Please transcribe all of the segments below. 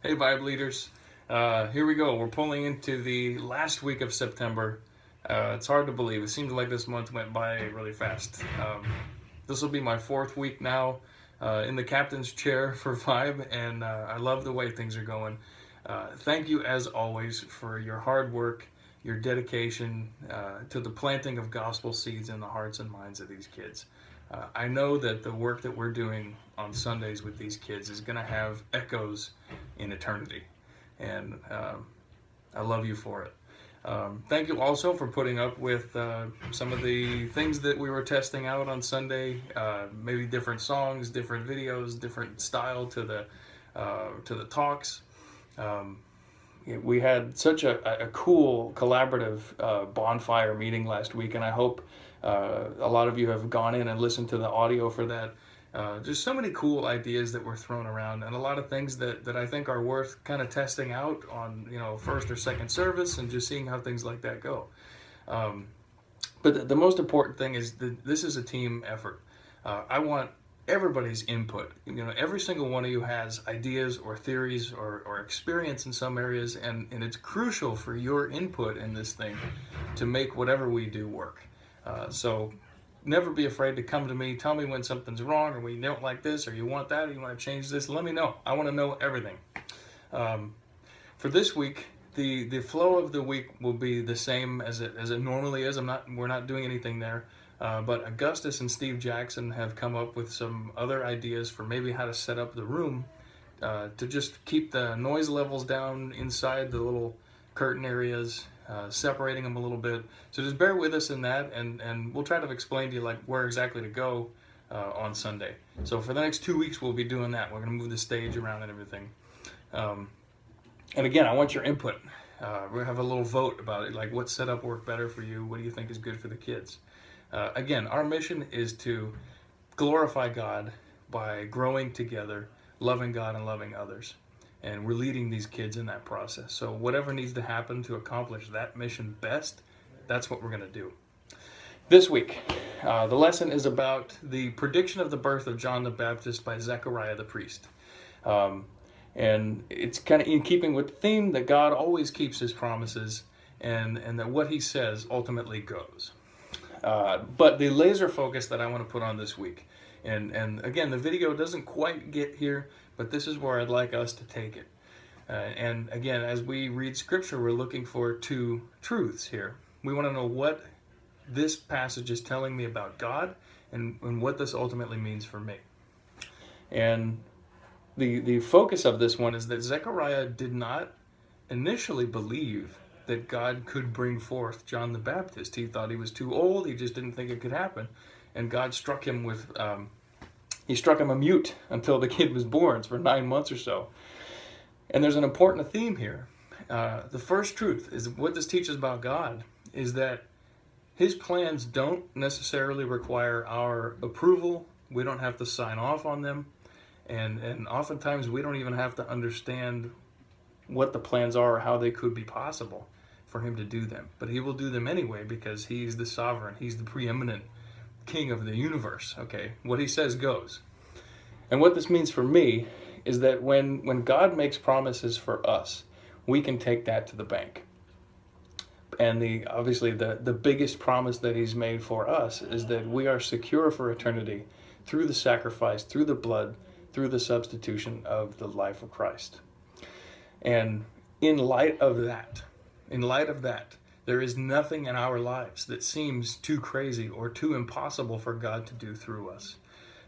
Hey, Vibe leaders. Here we go. We're pulling into the last week of September. It's hard to believe. It seems like this month went by really fast. This will be my fourth week now in the captain's chair for Vibe, and I love the way things are going. Thank you, as always, for your hard work, your dedication to the planting of gospel seeds in the hearts and minds of these kids. I know that the work that we're doing on Sundays with these kids is going to have echoes in eternity, and I love you for it. Thank you also for putting up with some of the things that we were testing out on Sunday. Maybe different songs, different videos, different style to the talks. We had such a cool collaborative bonfire meeting last week, and I hope a lot of you have gone in and listened to the audio for that. Just so many cool ideas that were thrown around, and a lot of things that I think are worth kind of testing out on, first or second service, and just seeing how things like that go. But the most important thing is that this is a team effort. I want everybody's input. Every single one of you has ideas or theories or experience in some areas, and it's crucial for your input in this thing to make whatever we do work. So never be afraid to come to me. Tell me when something's wrong, or we don't like this, or you want that, or you want to change this. Let me know. I want to know everything. For this week, the flow of the week will be the same as it normally is. We're not doing anything there. But Augustus and Steve Jackson have come up with some other ideas for maybe how to set up the room to just keep the noise levels down inside the little curtain areas, separating them a little bit. So just bear with us in that, and we'll try to explain to you where exactly to go on Sunday. So for the next 2 weeks, we'll be doing that. We're going to move the stage around and everything. And again, I want your input. We'll have a little vote about it, what setup worked better for you. What do you think is good for the kids? Again, our mission is to glorify God by growing together, loving God and loving others. And we're leading these kids in that process. So whatever needs to happen to accomplish that mission best, that's what we're going to do. This week, the lesson is about the prediction of the birth of John the Baptist by Zachariah the priest. And it's kind of in keeping with the theme that God always keeps his promises, and that what he says ultimately goes. But the laser focus that I want to put on this week, and again, the video doesn't quite get here, but this is where I'd like us to take it. And again, as we read scripture, we're looking for two truths here. We want to know what this passage is telling me about God, and what this ultimately means for me. And the focus of this one is that Zechariah did not initially believe that God could bring forth John the Baptist. He thought he was too old. He just didn't think it could happen. And God struck him a mute until the kid was born for 9 months or so. And there's an important theme here. The first truth is what this teaches about God is that his plans don't necessarily require our approval. We don't have to sign off on them. And oftentimes we don't even have to understand what the plans are or how they could be possible for him to do them. But he will do them anyway because he's the sovereign. He's the preeminent king of the universe. Okay, what he says goes. And what this means for me is that when God makes promises for us, we can take that to the bank. And obviously the biggest promise that he's made for us is that we are secure for eternity through the sacrifice, through the blood, through the substitution of the life of Christ. And in light of that, there is nothing in our lives that seems too crazy or too impossible for God to do through us.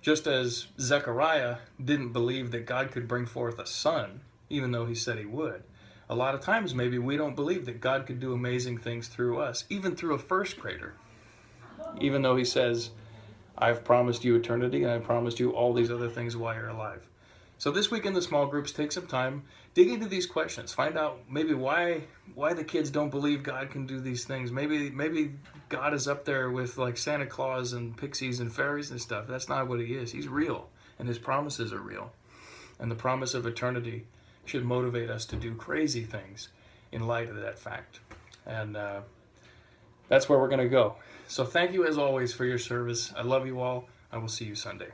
Just as Zechariah didn't believe that God could bring forth a son, even though he said he would, a lot of times maybe we don't believe that God could do amazing things through us, even through a first grader. Even though he says, I've promised you eternity, and I've promised you all these other things while you're alive. So this week in the small groups, take some time, dig into these questions, find out maybe why the kids don't believe God can do these things. Maybe God is up there with Santa Claus and pixies and fairies and stuff. That's not what he is. He's real, and his promises are real. And the promise of eternity should motivate us to do crazy things in light of that fact. And that's where we're going to go. So thank you as always for your service. I love you all. I will see you Sunday.